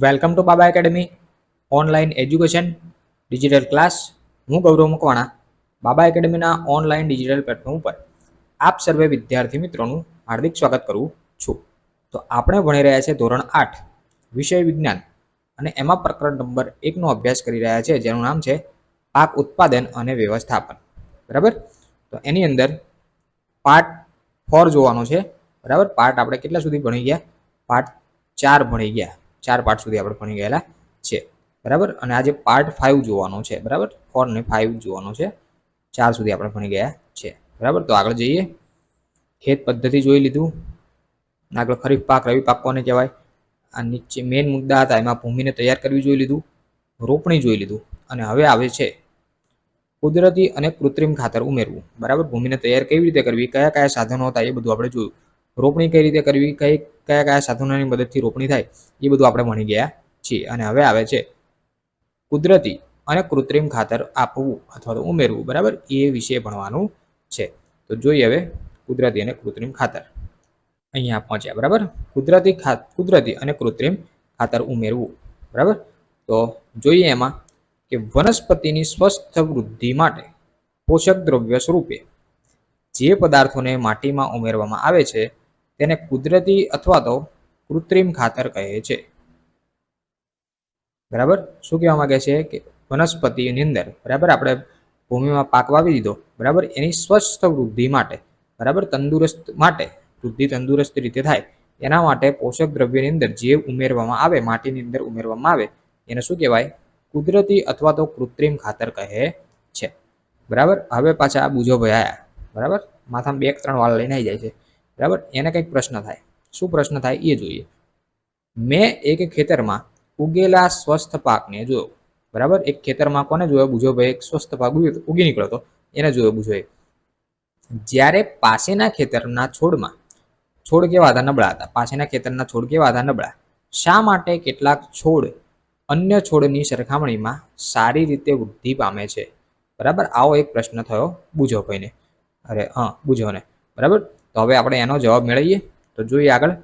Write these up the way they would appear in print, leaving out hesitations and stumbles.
Welcome to Baba academy online education digital class. હું ગૌરવ મકવાણા બાબા એકેડમીના online digital platform ઉપર આપ સર્વે વિદ્યાર્થી મિત્રોનું હાર્દિક સ્વાગત કરું છું. તો આપણે ભણી રહ્યા છીએ ધોરણ 8 વિષય વિજ્ઞાન અને એમાં પ્રકરણ નંબર 1નો અભ્યાસ કરી રહ્યા છે, જેનું નામ છે પાક ઉત્પાદન અને વ્યવસ્થાપન. બરાબર, તો એની અંદર પાર્ટ 4 જોવાનો છે. બરાબર, પાર્ટ આપણે કેટલા સુધી ભણી ગયા? પાર્ટ 4 ભણી ગયા. 4 પાર્ટ સુધી આપણે ભણી ગયેલા છે. બરાબર, અને આજે પાર્ટ 5 જોવાનો છે. બરાબર, 4 ને 5 જોવાનો છે. 4 સુધી આપણે ભણી ગયા છે. બરાબર, તો આગળ જઈએ. ખેત પદ્ધતિ જોઈ લીધું. આગળ ખરીફ પાક, રવિ પાક કોને કહેવાય? આ નીચે મેઇન મુદ્દા હતા, એમાં ભૂમિને તૈયાર કરવી જોઈ લીધું, રોપણી જોઈ લીધું, અને હવે આવે છે કુદરતી અને કૃત્રિમ ખાતર ઉમેરવું. બરાબર, ભૂમિને તૈયાર કેવી રીતે કરવી, કયા કયા સાધનો હતા એ બધું આપણે જોયું. રોપણી કઈ રીતે કરવી, કયા કયા સાધનોની મદદથી રોપણી થાય એ બધું આપણે ભણી ગયા છીએ. અને હવે આવે છે કુદરતી અને કૃત્રિમ ખાતર આપવું અથવા તો ઉમેરવું. બરાબર, એ વિશે ભણવાનું છે. તો જોઈએ હવે કુદરતી અને કૃત્રિમ ખાતર. અહીંયા પહોંચ્યા. બરાબર, કુદરતી અને કૃત્રિમ ખાતર ઉમેરવું. બરાબર, તો જોઈએ એમાં કે વનસ્પતિની સ્વસ્થ વૃદ્ધિ માટે પોષક દ્રવ્ય સ્વરૂપે જે પદાર્થોને માટીમાં ઉમેરવામાં આવે છે તેને કુદરતી અથવા તો કૃત્રિમ ખાતર કહે છે. બરાબર, શું કહેવા માંગે છે કે વનસ્પતિની અંદર, બરાબર, આપણે ભૂમિમાં પાક વાવી દીધો, બરાબર, એની સ્વસ્થ વૃદ્ધિ માટે, બરાબર, તંદુરસ્ત માટે, વૃદ્ધિ તંદુરસ્ત રીતે થાય એના માટે પોષક દ્રવ્યની અંદર જે ઉમેરવામાં આવે, માટીની અંદર ઉમેરવામાં આવે, એને શું કહેવાય? કુદરતી અથવા તો કૃત્રિમ ખાતર કહે છે. બરાબર, હવે પાછા આ બુજો ભાઈ આયા. બરાબર, માથામાં 2-3 વાળ લઈને આવી જાય છે. બરાબર, એને કંઈક પ્રશ્ન થાય. શું પ્રશ્ન થાય એ જોઈએ. મેં એક ખેતરમાં ઉગેલા સ્વસ્થ પાકને જોયો. બરાબર, એક ખેતરમાં કોને જોયો? બુજો ભાઈ એક સ્વસ્થ પાક ઉગી નીકળ્યો હતો, એને જોયો બુજોએ. જ્યારે પાસેના ખેતરના છોડ કેવા હતા? નબળા હતા. પાસેના ખેતરના છોડ કેવા હતા? નબળા. શા માટે કેટલાક છોડ અન્ય છોડની સરખામણીમાં સારી રીતે વૃદ્ધિ પામે છે? બરાબર, આવો એક પ્રશ્ન થયો બુજોભાઈને. બુજોને. બરાબર, તો હવે આપણે એનો જવાબ મેળવીએ. તો જોઈએ આગળ.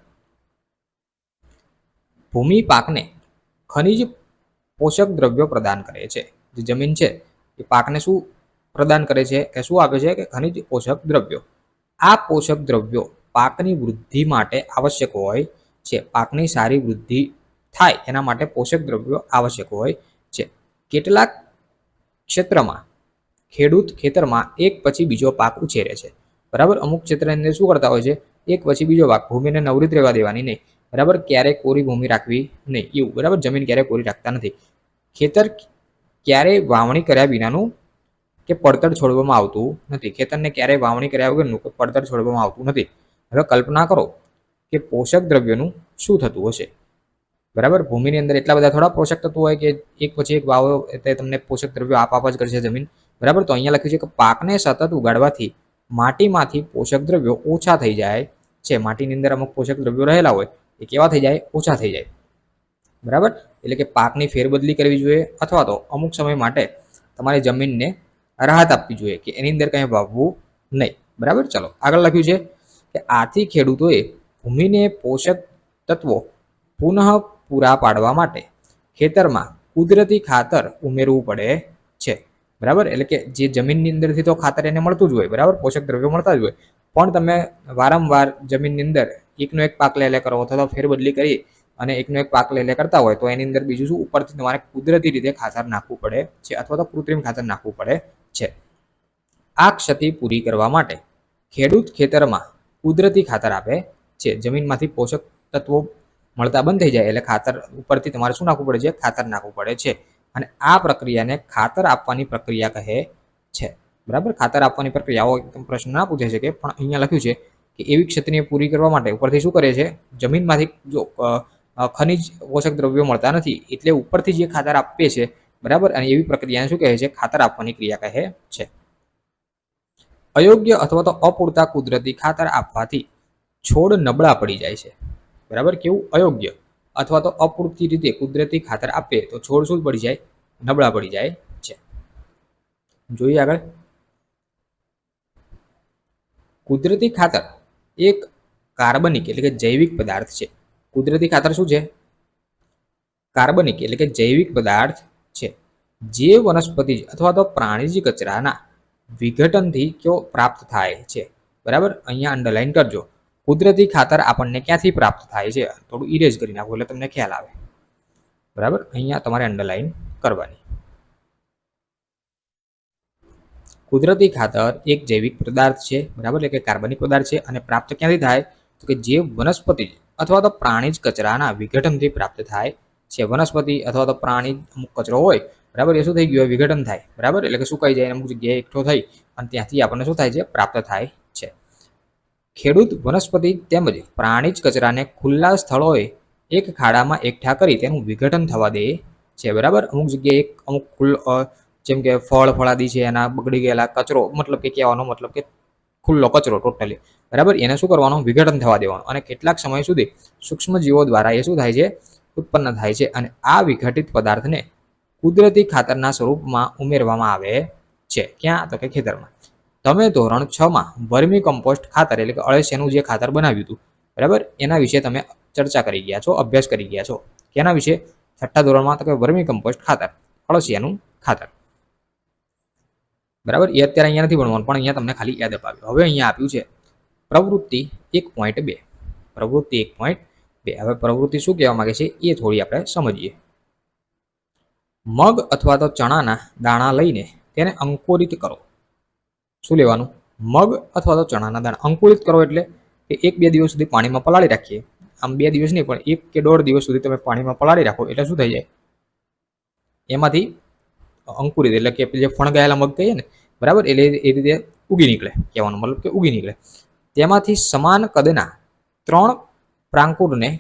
ભૂમિ પાકને ખનિજ પોષક દ્રવ્યો પ્રદાન કરે છે. જે જમીન છે એ પાકને શું પ્રદાન કરે છે, કે શું આપે છે? કે ખનિજ પોષક દ્રવ્યો. આ પોષક દ્રવ્યો પાકની વૃદ્ધિ માટે આવશ્યક હોય છે. પાકની સારી વૃદ્ધિ થાય એના માટે પોષક દ્રવ્યો આવશ્યક હોય છે. કેટલાક ક્ષેત્રમાં ખેડૂત ખેતરમાં એક પછી બીજો પાક ઉછેરે છે. બરાબર, અમુક ક્ષેત્રની અંદર શું કરતા હોય છે? એક પછી બીજો પાક. ભૂમિને નવરીત રહેવા દેવાની નહીં. બરાબર, ક્યારેય કોરી ભૂમિ રાખવી નહીં એવું. બરાબર, જમીન ક્યારેય કોરી રાખતા નથી. ખેતર ક્યારેય વાવણી કર્યા વિનાનું કે પડતર છોડવામાં આવતું નથી. ખેતરને ક્યારેય વાવણી કર્યા વગરનું કે પડતર છોડવામાં આવતું નથી. હવે કલ્પના કરો કે પોષક દ્રવ્યોનું શું થતું હશે. બરાબર, ભૂમિની અંદર એટલા બધા થોડા પોષક તત્વો હોય કે એક પછી એક વાવો એટલે તમને પોષક દ્રવ્યો આપવા જ કરશે જમીન. બરાબર, તો અહીંયા લખ્યું છે કે પાકને સતત ઉગાડવાથી માટીમાંથી પોષક દ્રવ્યો ઓછા થઈ જાય છે. માટીની અંદર અમુક પોષક દ્રવ્યો રહેલા હોય એ કેવા થઈ જાય? ઓછા થઈ જાય. બરાબર, એટલે કે પાકની ફેરબદલી કરવી જોઈએ અથવા તો અમુક સમય માટે તમારી જમીનને રાહત આપવી જોઈએ કે એની અંદર કંઈ વાવવું નહીં. બરાબર, ચલો આગળ લખ્યું છે કે આથી ખેડૂતોએ ભૂમિને પોષક તત્વો પુનઃ પૂરા પાડવા માટે ખેતરમાં કુદરતી ખાતર ઉમેરવું પડે છે. બરાબર, એટલે કે જે જમીનની અંદરથી તો ખાતર એને મળતું જ હોય, બરાબર, પોષક દ્રવ્યો મળતા જ હોય, પણ તમે વારંવાર જમીનની અંદર એકનો એક પાક લે કરો અથવા તો ફેરબદલી કરી અને એકનો એક પાક લે કરતા હોય તો એની અંદર બીજું શું ઉપરથી તમારે કુદરતી રીતે ખાતર નાખવું પડે છે અથવા તો કૃત્રિમ ખાતર નાખવું પડે છે. આ ક્ષતિ પૂરી કરવા માટે ખેડૂત ખેતરમાં કુદરતી ખાતર આપે છે. જમીનમાંથી પોષક તત્વો મળતા બંધ થઈ જાય એટલે ખાતર ઉપરથી તમારે શું નાખવું પડે છે? ખાતર નાખવું પડે છે. અને આ પ્રક્રિયાને ખાતર આપવાની પ્રક્રિયા કહે છે. બરાબર, ખાતર આપવાની પ્રક્રિયાઓ પ્રશ્ન ના પૂછે છે કે, પણ અહીંયા લખ્યું છે કે એવી ક્ષતિને પૂરી કરવા માટે ઉપરથી શું કરે છે? જમીનમાંથી જો ખનિજ પોષક દ્રવ્યો મળતા નથી એટલે ઉપરથી જે ખાતર આપે છે, બરાબર, અને એવી પ્રક્રિયાને શું કહે છે? ખાતર આપવાની ક્રિયા કહે છે. અયોગ્ય અથવા તો અપૂરતા કુદરતી ખાતર આપવાથી છોડ નબળા પડી જાય છે. બરાબર, કેવું? અયોગ્ય અથવા તો અપૂરતી રીતે કુદરતી ખાતર આપે તો છોડ શું પડી જાય? નબળા પડી જાય છે. જોઈએ આગળ. કુદરતી ખાતર એક કાર્બનિક એટલે કે જૈવિક પદાર્થ છે. કુદરતી ખાતર શું છે? કાર્બનિક એટલે કે જૈવિક પદાર્થ છે જે વનસ્પતિ અથવા તો પ્રાણીજ કચરાના વિઘટનથી કયો પ્રાપ્ત થાય છે. બરાબર, અહીંયા અંડરલાઈન કરજો. કુદરતી ખાતર આપણને ક્યાંથી પ્રાપ્ત થાય છે, થોડું ઇરેઝ કરી નાખો એટલે તમને ખ્યાલ આવે. બરાબર, અહીંયા તમારે અંડરલાઈન કરવાની. કુદરતી ખાતર એક જૈવિક પદાર્થ છે, બરાબર, એટલે કે કાર્બનિક પદાર્થ છે અને પ્રાપ્ત ક્યાંથી થાય તો કે જે વનસ્પતિ અથવા તો પ્રાણીજ કચરાના વિઘટનથી પ્રાપ્ત થાય છે. વનસ્પતિ અથવા તો પ્રાણી અમુક કચરો હોય, બરાબર, એ શું થઈ ગયું, વિઘટન થાય, બરાબર, એટલે કે સુકાઈ જાય, અમુક જગ્યાએ એકઠો થઈ અને ત્યાંથી આપણને શું થાય છે, પ્રાપ્ત થાય છે. ખેડૂત વનસ્પતિ તેમજ પ્રાણીજ કચરાને ખુલ્લા સ્થળોએ એક ખાડામાં એકઠા કરી તેનું વિઘટન થવા દે છે. બરાબર, અમુક જગ્યાએ અમુક જેમ કે ફળાદી છે એના બગડી ગયેલા કચરો, મતલબ કે કહેવાનો મતલબ કે ખુલ્લો કચરો ટોટલી, બરાબર, એને શું કરવાનું, વિઘટન થવા દેવાનું અને કેટલાક સમય સુધી સૂક્ષ્મ જીવો દ્વારા એ શું થાય છે, ઉત્પન્ન થાય છે અને આ વિઘટિત પદાર્થને કુદરતી ખાતરના સ્વરૂપમાં ઉમેરવામાં આવે છે. ક્યાં તો કે ખેતરમાં. તમે ધોરણ 6 માં વર્મી કમ્પોસ્ટ ખાતર એટલે કે અળસિયાનું જે ખાતર બનાવ્યું હતું, બરાબર, એના વિશે તમે ચર્ચા કરી ગયા છો, અભ્યાસ કરી ગયા છો. કેના વિશે? 6ઠ્ઠા ધોરણમાં તો કે વર્મી કમ્પોસ્ટ ખાતર, અળસિયાનું ખાતર. બરાબર, એ અત્યારે અહીંયા નથી ભણવાનું, પણ અહીંયા તમને ખાલી યાદ અપાવ્યું. હવે અહીંયા આપ્યું છે પ્રવૃત્તિ 1.2. પ્રવૃત્તિ 1.2. હવે પ્રવૃત્તિ શું કહેવા માંગે છે એ થોડી આપણે સમજીએ. મગ અથવા તો ચણાના દાણા લઈને તેને અંકુરિત કરો. શું લેવાનું? મગ અથવા તો ચણાના દાણા અંકુરિત કરો એટલે કે 1-2 દિવસ સુધી પાણીમાં પલાળી રાખીએ. આમ 2 દિવસ નહીં, પણ 1 કે 1.5 દિવસ સુધી તમે પાણીમાં પલાળી રાખો એટલે શું થઈ જાય, એમાંથી અંકુરિત એટલે કે જે ફણગાયેલા મગ કહીએ ને, બરાબર, એટલે એ રીતે ઉગી નીકળે, કહેવાનો મતલબ કે ઉગી નીકળે. તેમાંથી સમાન કદના 3 પ્રાંકુરને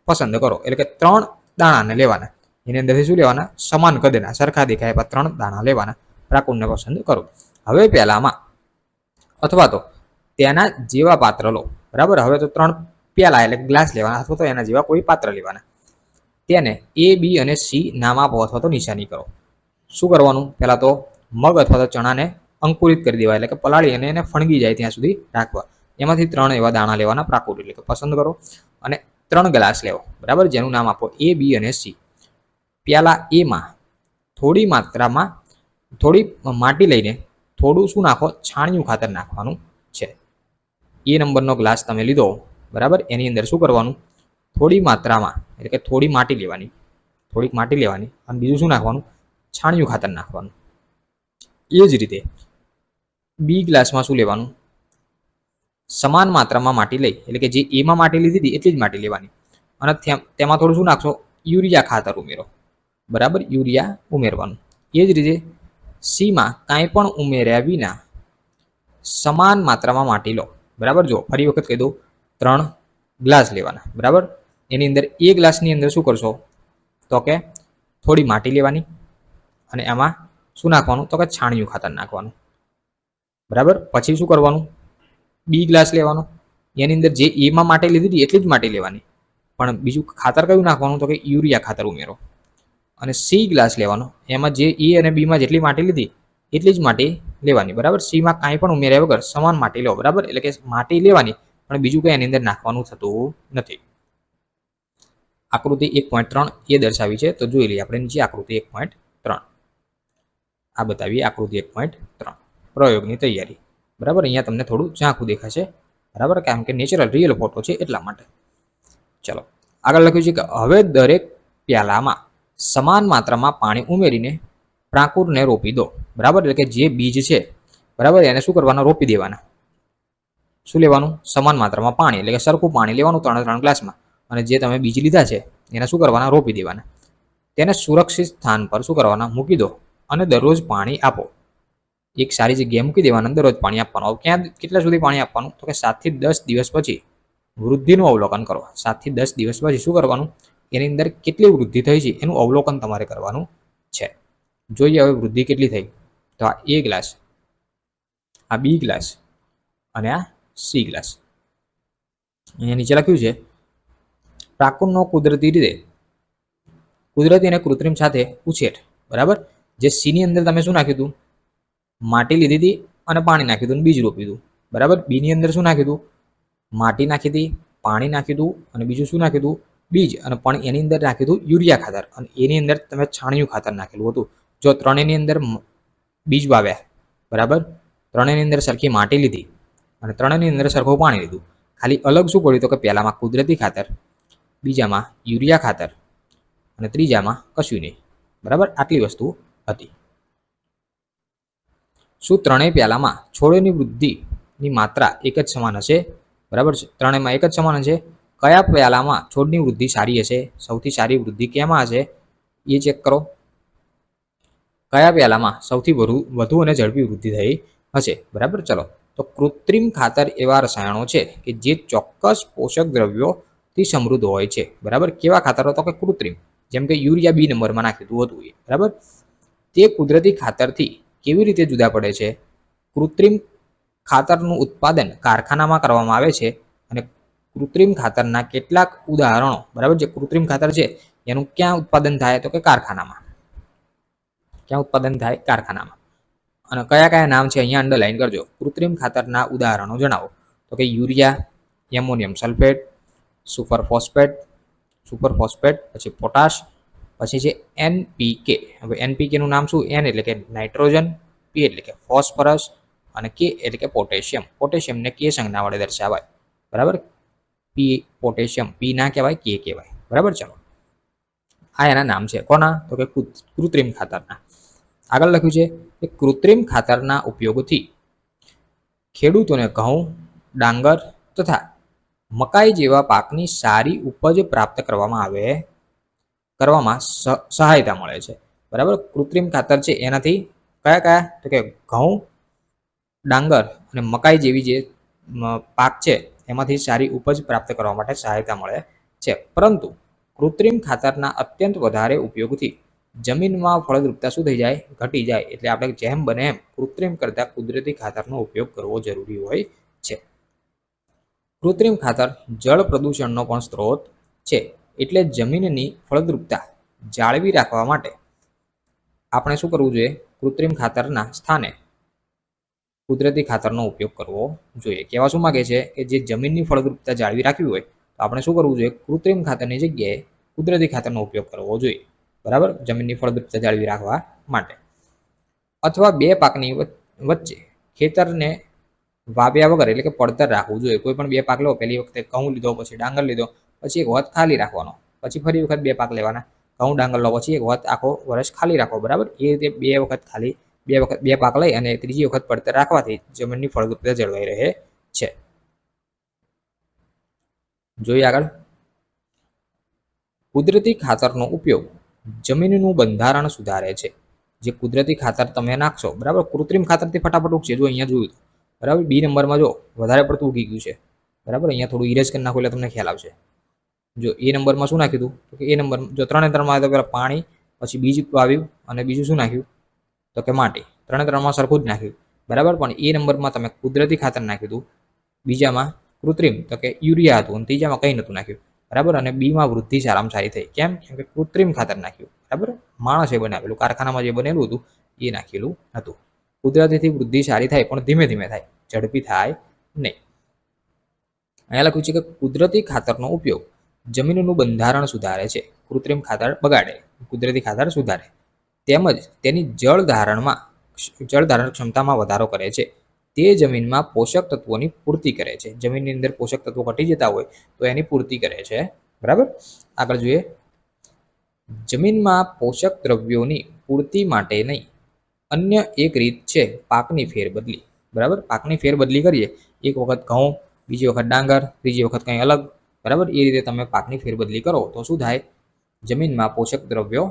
પસંદ કરો, એટલે કે 3 દાણાને લેવાના. એની અંદરથી શું લેવાના? સમાન કદના, સરખા દેખાય એવા 3 દાણા લેવાના, પ્રાંકુરને પસંદ કરો. હવે પહેલામાં અથવા તો તેના જેવા પાત્ર લો, બરાબર. હવે તો 3 પ્યાલા એટલે ગ્લાસ લેવાના અથવા તો એના જેવા કોઈ પાત્ર લેવાના. તેને A, B અને C નામ આપો અથવા તો નિશાની કરો. શું કરવાનું? પહેલા તો મગ અથવા તો ચણાને અંકુરિત કરી દેવા, એટલે કે પલાળી અને એને ફણગી જાય ત્યાં સુધી રાખવા. એમાંથી 3 એવા દાણા લેવાના, પ્રાકૃત એટલે કે પસંદ કરો, અને 3 ગ્લાસ લેવો, બરાબર, જેનું નામ આપો A, B અને C. પ્યાલા A માં થોડી માત્રામાં થોડી માટી લઈને થોડું શું નાખો, છાણિયું ખાતર નાખવાનું છે. એ નંબરનો ગ્લાસ તમે લીધો, બરાબર, એની અંદર શું કરવાનું, થોડી માત્રામાં એટલે કે થોડી માટી લેવાની, થોડીક માટી લેવાની અને બીજું શું નાખવાનું, છાણિયું ખાતર નાખવાનું. એ જ રીતે બી ગ્લાસમાં શું લેવાનું, સમાન માત્રામાં માટી લઈ, એટલે કે જે એમાં માટી લીધી હતી એટલી જ માટી લેવાની અને તેમાં થોડું શું નાખશો, યુરિયા ખાતર ઉમેરો, બરાબર, યુરિયા ઉમેરવાનું. એ જ રીતે સીમાં કાંઈ પણ ઉમેર્યા વિના સમાન માત્રામાં માટી લો, બરાબર. જો ફરી વખત કહી દઉં, 3 ગ્લાસ લેવાના, બરાબર. એની અંદર એ ગ્લાસની અંદર શું કરશો તો કે થોડી માટી લેવાની અને એમાં શું નાખવાનું તો કે છાણિયું ખાતર નાખવાનું, બરાબર. પછી શું કરવાનું, બી ગ્લાસ લેવાનો, એની અંદર જે એમાં માટી લીધી હતી એટલી જ માટી લેવાની, પણ બીજું ખાતર કયું નાખવાનું તો કે યુરિયા ખાતર ઉમેરો. અને સી ગ્લાસ લેવાનો, એમાં જે એ અને બીમાં જેટલી માટી લીધી એટલી જ માટી લેવાની, બરાબર. સીમાં કાંઈ પણ ઉમેર્યા વગર સમાન માટી લો, બરાબર, એટલે કે માટી લેવાની પણ બીજું કંઈ એની અંદર નાખવાનું થતું નથી. આકૃતિ 1.3 એ દર્શાવી છે, તો જોઈ લઈએ આપણે નીચે આકૃતિ 1.3. આ બતાવીએ આકૃતિ 1.3 પ્રયોગની તૈયારી, બરાબર. અહીંયા તમને થોડું ઝાંખું દેખાશે, બરાબર, કારણ કે નેચરલ રિયલ ફોટો છે એટલા માટે. ચલો આગળ લખ્યું છે કે હવે દરેક પ્યાલામાં સમાન માત્રામાં પાણી ઉમેરીને પ્રાંકુરને રોપી દો, બરાબર, એટલે કે જે બીજ છે, બરાબર, એને શું કરવાના, રોપી દેવાના. શું લેવાનું? સમાન માત્રામાં પાણી, એટલે કે સરખું પાણી લેવાનું 3 ગ્લાસમાં, અને જે તમે બીજ લીધા છે એને શું કરવાના, રોપી દેવાના. તેને સુરક્ષિત સ્થાન પર શું કરવાના, મૂકી દો અને દરરોજ પાણી આપો. એક સારી જગ્યાએ મૂકી દેવાના, દરરોજ પાણી આપવાનું. ક્યાં કેટલા સુધી પાણી આપવાનું તો કે 7 થી 10 દિવસ પછી વૃદ્ધિનું અવલોકન કરો. 7 થી 10 દિવસ પછી શું કરવાનું, એની અંદર કેટલી વૃદ્ધિ થઈ છે એનું અવલોકન તમારે કરવાનું છે. જોઈએ હવે વૃદ્ધિ કેટલી થઈ, તો આ એ ગ્લાસ, આ બી ગ્લાસ અને આ સી ગ્લાસ. અહીંયા નીચે લખ્યું છે પ્રાકૃતનો કુદરતી અને કૃત્રિમ સાથે ઉછેર, બરાબર. જે સી ની અંદર તમે શું નાખ્યું હતું, માટી લીધી હતી અને પાણી નાખ્યું હતું, બીજ રોપ્યું હતું, બરાબર. બી ની અંદર શું નાખ્યું હતું, માટી નાખી હતી, પાણી નાખ્યું હતું અને બીજું શું નાખ્યું હતું, બીજ અને પણ એની અંદર નાખ્યું હતું યુરિયા ખાતર અને એની અંદર તમે છાણિયું ખાતર નાખેલું હતું. જો ત્રણેયની અંદર બીજ વાવ્યા, બરાબર, ત્રણેયની અંદર સરખી માટી લીધી અને ત્રણેયની અંદર સરખું પાણી લીધું. ખાલી અલગ શું પડ્યું તો કે પહેલામાં કુદરતી ખાતર, બીજામાં યુરિયા ખાતર અને ત્રીજામાં કશું નહીં. બરાબર, આટલી વસ્તુ હતી. શું ત્રણેય પ્યાલામાં છોડની વૃદ્ધિની માત્રા એક જ સમાન હશે? બરાબર છે, ત્રણેયમાં એક જ સમાન હશે. કયા પ્યાલામાં છોડની વૃદ્ધિ સારી હશે? સૌથી સારી વૃદ્ધિ કેમાં હશે એ ચેક કરો. કયા પ્યાલામાં સૌથી વધુ અને ઝડપી વૃદ્ધિ થઈ હશે? બરાબર, ચલો. તો કૃત્રિમ ખાતર એવા રસાયણો છે કે જે ચોક્કસ પોષક દ્રવ્યોથી સમૃદ્ધ હોય છે. બરાબર, કેવા ખાતરો? તો કે કૃત્રિમ, જેમ કે યુરિયા બી નંબરમાં નાખીતું હતું એ. બરાબર, તે કુદરતી ખાતરથી કેવી રીતે જુદા પડે છે? કૃત્રિમ ખાતરનું ઉત્પાદન કારખાનામાં કરવામાં આવે છે અને કૃત્રિમ ખાતરના કેટલાક ઉદાહરણો, બરાબર, જે કૃત્રિમ ખાતર છે એનું ક્યાં ઉત્પાદન થાય તો કે કારખાનામાં. ક્યાં ઉત્પાદન થાય? કારખાનામાં. અને કયા કયા નામ છે અહીંયા અંડરલાઈન કરજો. કૃત્રિમ ખાતરના ઉદાહરણો જણાવો. તો કે urea, ammonium sulphate, super phosphate, પછી પોટાશ, પછી છે એનપીકે. હવે એનપીકે નું નામ શું? એન એટલે કે નાઇટ્રોજન, પી એટલે કે ફોસ્ફરસ અને કે એટલે કે પોટેશિયમ. પોટેશિયમને કે સંજ્ઞા વડે દર્શાવાય. બરાબર, પી પોટેશિયમ, પી ના કહેવાય, કે કહેવાય. બરાબર, ચલો. આ એના નામ છે. કોના? તો કે કૃત્રિમ ખાતરના. આગળ લખ્યું છે કે કૃત્રિમ ખાતરના ઉપયોગથી ખેડૂતોને ઘઉં, ડાંગર તથા મકાઈ જેવા પાકની સારી ઉપજ પ્રાપ્ત કરવામાં સહાયતા મળે છે. બરાબર, કૃત્રિમ ખાતર છે એનાથી કયા કયા? તો કે ઘઉં, ડાંગર અને મકાઈ જેવી જે પાક છે એમાંથી સારી ઉપજ પ્રાપ્ત કરવા માટે સહાયતા મળે છે. પરંતુ કૃત્રિમ ખાતરના અત્યંત વધારે ઉપયોગથી જમીનમાં ફળદ્રુપતા શું થઈ જાય? ઘટી જાય. એટલે આપણે જેમ બને એમ કૃત્રિમ કરતા કુદરતી ખાતરનો ઉપયોગ કરવો જરૂરી હોય છે. કૃત્રિમ ખાતર જળ પ્રદૂષણનો પણ સ્ત્રોત છે. એટલે જમીનની ફળદ્રુપતા જાળવી રાખવા માટે આપણે શું કરવું જોઈએ? કૃત્રિમ ખાતરના સ્થાને કુદરતી ખાતરનો ઉપયોગ કરવો જોઈએ. કહેવા શું માંગે છે કે જે જમીનની ફળદ્રુપતા જાળવી રાખવી હોય તો આપણે શું કરવું જોઈએ? કૃત્રિમ ખાતરની જગ્યાએ કુદરતી ખાતરનો ઉપયોગ કરવો જોઈએ. બરાબર, જમીનની ફળદ્રુપતા જાળવી રાખવા માટે. અથવા બે પાકની વચ્ચે ખેતરને વાવ્યા વગર એટલે કે પડતર રાખવું જોઈએ. કોઈ પણ બે પાક લો, પહેલી વખતે ઘઉં લીધો, પછી ડાંગર લીધો, પછી એક વખત ખાલી રાખવાનો, પછી ફરી વખત બે પાક લેવાના. ઘઉં ડાંગર લો, પછી એક વખત આખો વર્ષ ખાલી રાખો. બરાબર, એ રીતે બે વખત બે પાક લઈ અને ત્રીજી વખત પડતર રાખવાથી જમીનની ફળદ્રુપતા જળવાઈ રહે છે. જોઈએ આગળ. કુદરતી ખાતરનો ઉપયોગ જમીનનું બંધારણ સુધારે છે. જે કુદરતી ખાતર તમે નાખશો, બરાબર, કૃત્રિમ ખાતરથી ફટાફટ ઉગશે. જો અહીંયા જોયું, બરાબર, બી નંબરમાં જો વધારે પડતું ઉગી ગયું છે. બરાબર, અહીંયા થોડું ઇરેજ કરી નાખો એટલે તમને ખ્યાલ આવશે. જો એ નંબરમાં શું નાખ્યું હતું? તો કે એ નંબર જો ત્રણમાં તો પેલા પાણી, પછી બીજ વાવ્યું અને બીજું શું નાખ્યું? તો કે માટી. ત્રણમાં સરખું જ નાખ્યું. બરાબર, પણ એ નંબરમાં તમે કુદરતી ખાતર નાખ્યું હતું, બીજામાં કૃત્રિમ તો કે યુરિયા હતું અને ત્રીજામાં કંઈ નહોતું નાખ્યું. બરાબર, અને બીમાં વૃદ્ધિ સારામાં સારી થઈ. કેમ? કેમ કે કૃત્રિમ ખાતર નાખ્યું. બરાબર, માણસે બનાવેલું, કારખાનામાં જે બનેલું હતું એ નાખેલું હતું. કુદરતીથી વૃદ્ધિ સારી થાય પણ ધીમે ધીમે થાય, ઝડપી થાય નહીં. અહીંયા લખ્યું છે કે કુદરતી ખાતરનો ઉપયોગ જમીનનું બંધારણ સુધારે છે. કૃત્રિમ ખાતર બગાડે, કુદરતી ખાતર સુધારે. તેમજ તેની જળધારણ ક્ષમતામાં વધારો કરે છે. તે જમીનમાં પોષક તત્વોની પૂર્તિ કરે છે. જમીનની અંદર પોષક તત્વો ઘટી જતા હોય તો એની પૂર્તિ કરે છે. બરાબર, આગળ જોઈએ. જમીનમાં પોષક દ્રવ્યોની પૂર્તિ માટેની અન્ય એક રીત છે પાકની ફેરબદલી. બરાબર, પાકની ફેરબદલી કરીએ, એક વખત ઘઉં, બીજી વખત ડાંગર, ત્રીજી વખત કંઈ અલગ. બરાબર, એ રીતે તમે પાકની ફેરબદલી કરો તો શું થાય? જમીનમાં પોષક દ્રવ્યો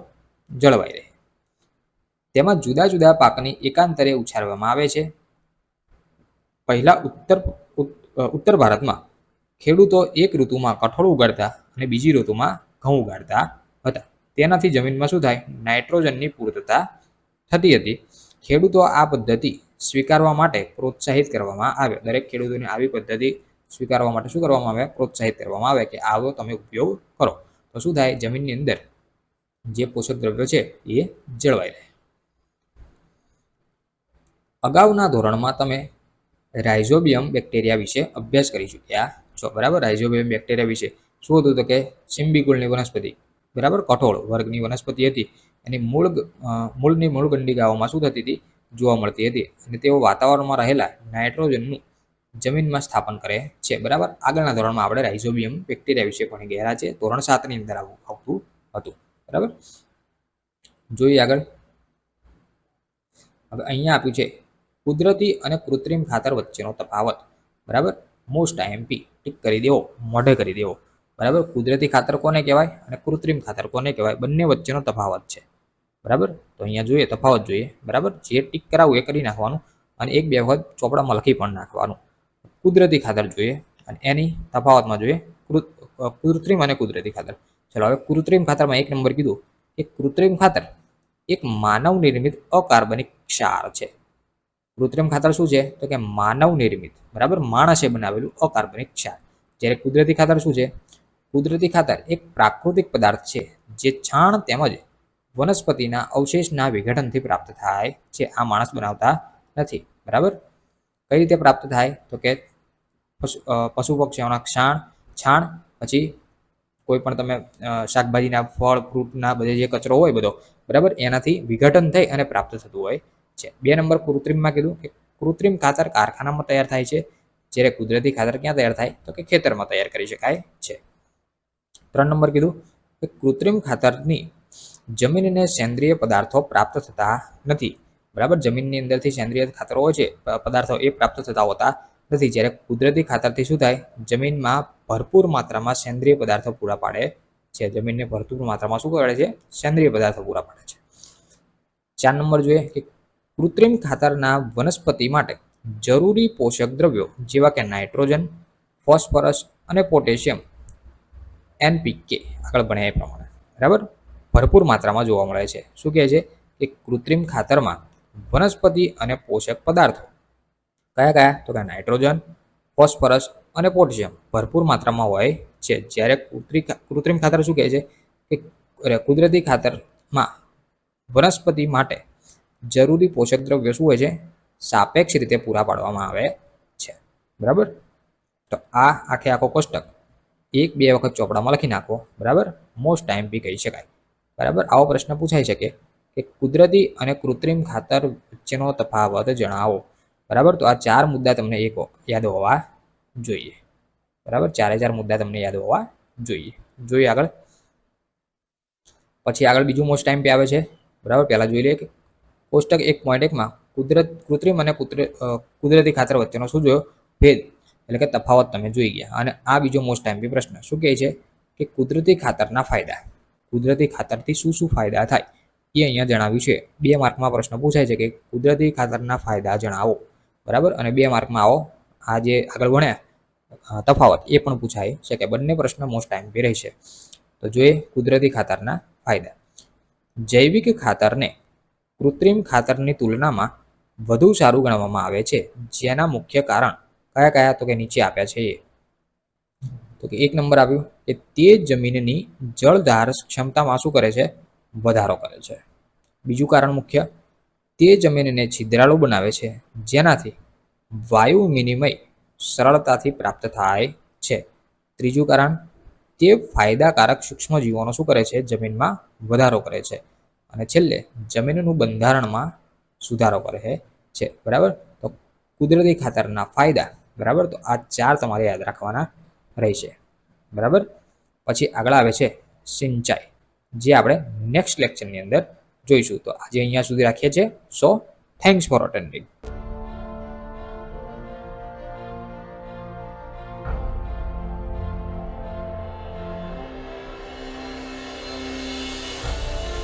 જળવાઈ રહે. તેમાં જુદા જુદા પાકની એકાંતરે ઉછારવામાં આવે છે. પહેલા ઉત્તર ભારતમાં ખેડૂતો એક ઋતુમાં કઠોળ ઉગાડતા અને બીજી ઋતુમાં ઘઉં ઉગાડતા હતા. તેનાથી જમીનમાં શું થાય? નાઇટ્રોજનની પૂર્તતા થતી હતી. ખેડૂતો આ પદ્ધતિ સ્વીકારવા માટે પ્રોત્સાહિત કરવામાં આવે. દરેક ખેડૂતોને આવી પદ્ધતિ સ્વીકારવા માટે શું કરવામાં આવે? પ્રોત્સાહિત કરવામાં આવે કે આવો તમે ઉપયોગ કરો. તો શું થાય? જમીનની અંદર જે પોષક દ્રવ્યો છે એ જળવાઈ રહે. અગાઉના ધોરણમાં તમે રાઇઝોબિયમ બેક્ટેરિયા વિશે અભ્યાસ કરી ચૂક્યા છો. બરાબર, રાઇઝોબિયમ બેક્ટેરિયા વિશે શું હતું તો કે સિમ્બિકુળની વનસ્પતિ, બરાબર, કઠોળ વર્ગની વનસ્પતિ હતી. એની મૂળની મૂળગંડિકાઓમાં શું થતી હતી, જોવા મળતી હતી. અને તેઓ વાતાવરણમાં રહેલા નાઇટ્રોજનનું જમીનમાં સ્થાપન કરે છે. બરાબર, આગળના ધોરણમાં આપણે રાઇઝોબિયમ બેક્ટેરિયા વિશે ભણી ગયા છે. ધોરણ 7 ની અંદર આવતું હતું. બરાબર, જોઈએ આગળ. હવે અહીંયા આપ્યું છે કુદરતી અને કૃત્રિમ ખાતર વચ્ચેનો તફાવત. બરાબર, મોસ્ટ આઈએમપી ટીક કરી દેવો, મોઢે કરી દેવો. બરાબર, કુદરતી ખાતર કોને કહેવાય અને કૃત્રિમ ખાતર કોને કહેવાય, બંને વચ્ચેનો તફાવત છે. બરાબર, તો અહીંયા જોઈએ તફાવત જોઈએ. બરાબર, જે ટીક કરાવું એ કરી નાખવાનું અને એક બે વખત ચોપડામાં લખી પણ નાખવાનું. કુદરતી ખાતર જોઈએ અને એની તફાવતમાં જોઈએ કૃત્રિમ અને કુદરતી ખાતર. ચલો હવે કૃત્રિમ ખાતરમાં 1 નંબર કીધું કે કૃત્રિમ ખાતર એક માનવ નિર્મિત અકાર્બનિક ક્ષાર છે. કૃત્રિમ ખાતર શું છે તો કે માનવ નિર્મિત, બરાબર, માણસે બનાવેલું અકાર્બનિક ક્ષાર. જ્યારે કુદરતી ખાતર શું છે, કુદરતી ખાતર એક પ્રાકૃતિક પદાર્થ છે જે છાણ તેમજ વનસ્પતિના અવશેષના વિઘટનથી પ્રાપ્ત થાય છે. આ માણસ બનાવતા નથી. બરાબર, કઈ રીતે પ્રાપ્ત થાય તો કે પશુ પક્ષીઓના છાણ, પછી કોઈ પણ તમે શાકભાજીના ફળ ફ્રૂટના બધે જે કચરો હોય બધો, બરાબર, એનાથી વિઘટન થઈ અને પ્રાપ્ત થતું હોય છે. 2 નંબર કૃત્રિમમાં કીધું કે કૃત્રિમ ખાતર કારખાનામાં તૈયાર થાય છે, જ્યારે કુદરતી ખાતર ક્યાં તૈયાર થાય તો કે ખેતરમાં તૈયાર કરી શકાય છે. 3 નંબર કીધું કે કૃત્રિમ ખાતરની જમીનને સેન્દ્રિય પદાર્થો પ્રાપ્ત થતા નથી. બરાબર, જમીનની અંદરથી સેન્દ્રિય ખાતરો હોય છે, પદાર્થો એ પ્રાપ્ત થતા હોતા નથી. જ્યારે કુદરતી ખાતરથી શું થાય, જમીનમાં ભરપૂર માત્રામાં સેન્દ્રિય પદાર્થો પૂરા પાડે છે. જમીનને ભરપૂર માત્રામાં શું કરે છે, સેન્દ્રિય પદાર્થો પૂરા પાડે છે. 4 નંબર જોઈએ કે કૃત્રિમ ખાતરના વનસ્પતિ માટે જરૂરી પોષક દ્રવ્યો જેવા કે નાઇટ્રોજન, ફોસ્ફરસ અને પોટેશિયમ NPK આગળ ભણ્યા એ પ્રમાણે, બરાબર, ભરપૂર માત્રામાં જોવા મળે છે. શું કહે છે કે કૃત્રિમ ખાતરમાં વનસ્પતિ અને પોષક પદાર્થો કયા કયા તો કે નાઇટ્રોજન, ફોસ્ફરસ અને પોટેશિયમ ભરપૂર માત્રામાં હોય છે. જ્યારે કૃત્રિમ ખાતર શું કહે છે કે કુદરતી ખાતરમાં વનસ્પતિ માટે જરૂરી પોષક દ્રવ્યો શું હોય છે, સાપેક્ષ રીતે પૂરા પાડવામાં આવે છે. બરાબર, તો આ આખો કોષ્ટક 1-2 વખત ચોપડામાં લખી નાખો. બરાબર, મોસ્ટ આઈએમપી કહી શકાય. બરાબર, આવો પ્રશ્ન પૂછાઈ શકે કે કુદરતી અને કૃત્રિમ ખાતર વચ્ચેનો તફાવત જણાવો. બરાબર, તો આ 4 મુદ્દા તમને યાદ હોવા જોઈએ. બરાબર, 4 મુદ્દા તમને યાદ હોવા જોઈએ. જોઈએ આગળ. પછી આગળ બીજું મોસ્ટ ટાઈમ પે આવે છે. બરાબર, પહેલા જોઈ લઈએ કે કોષ્ટક 1.1 માં કૃત્રિમ અને કુદરતી ખાતર વચ્ચેનો શું જોયો, ભેદ એટલે કે તફાવત તમે જોઈ ગયા. અને આ બીજો મોસ્ટ ટાઈમ પે પ્રશ્ન શું કહે છે કે કુદરતી ખાતરના ફાયદા, કુદરતી ખાતરથી શું શું ફાયદા થાય એ અહીંયા જણાવ્યું છે. 2 માર્કમાં પ્રશ્ન પૂછાય છે કે કુદરતી ખાતરના ફાયદા જણાવો. બરાબર, અને 2 માર્કમાં આવો આ જે આગળ ભણ્યા તફાવત એ પણ પૂછાય છે કે બંને પ્રશ્ન મોસ્ટ ટાઈમ પે રહેશે. તો જોઈએ કુદરતી ખાતરના ફાયદા. જૈવિક ખાતરને કૃત્રિમ ખાતરની તુલનામાં વધુ સારું ગણવામાં આવે છે. જેના મુખ્ય કારણ કયા કયા તો કે નીચે આપ્યા છે. તો કે 1 નંબર આવ્યું કે તે જમીનની જળધાર ક્ષમતામાં શું કરે છે, વધારો કરે છે. બીજું કારણ મુખ્ય, તે જમીનને છિદ્રાળુ બનાવે છે, જેનાથી વાયુ વિનિમય સરળતાથી પ્રાપ્ત થાય છે. ત્રીજું કારણ, તે ફાયદાકારક સૂક્ષ્મજીવોનો શું કરે છે, જમીનમાં વધારો કરે છે. અને છેલ્લે જમીનનું બંધારણમાં સુધારો કરે છે. બરાબર, તો કુદરતી ખાતરના ફાયદા, બરાબર, તો આ 4 તમારે યાદ રાખવાના રહેશે. બરાબર, પછી આગળ આવે છે સિંચાઈ, જે આપણે નેક્સ્ટ લેક્ચરની અંદર જોઈશું. તો આજે અહીંયા સુધી રાખીએ છીએ. સો થેન્ક્સ ફોર અટેન્ડિંગ.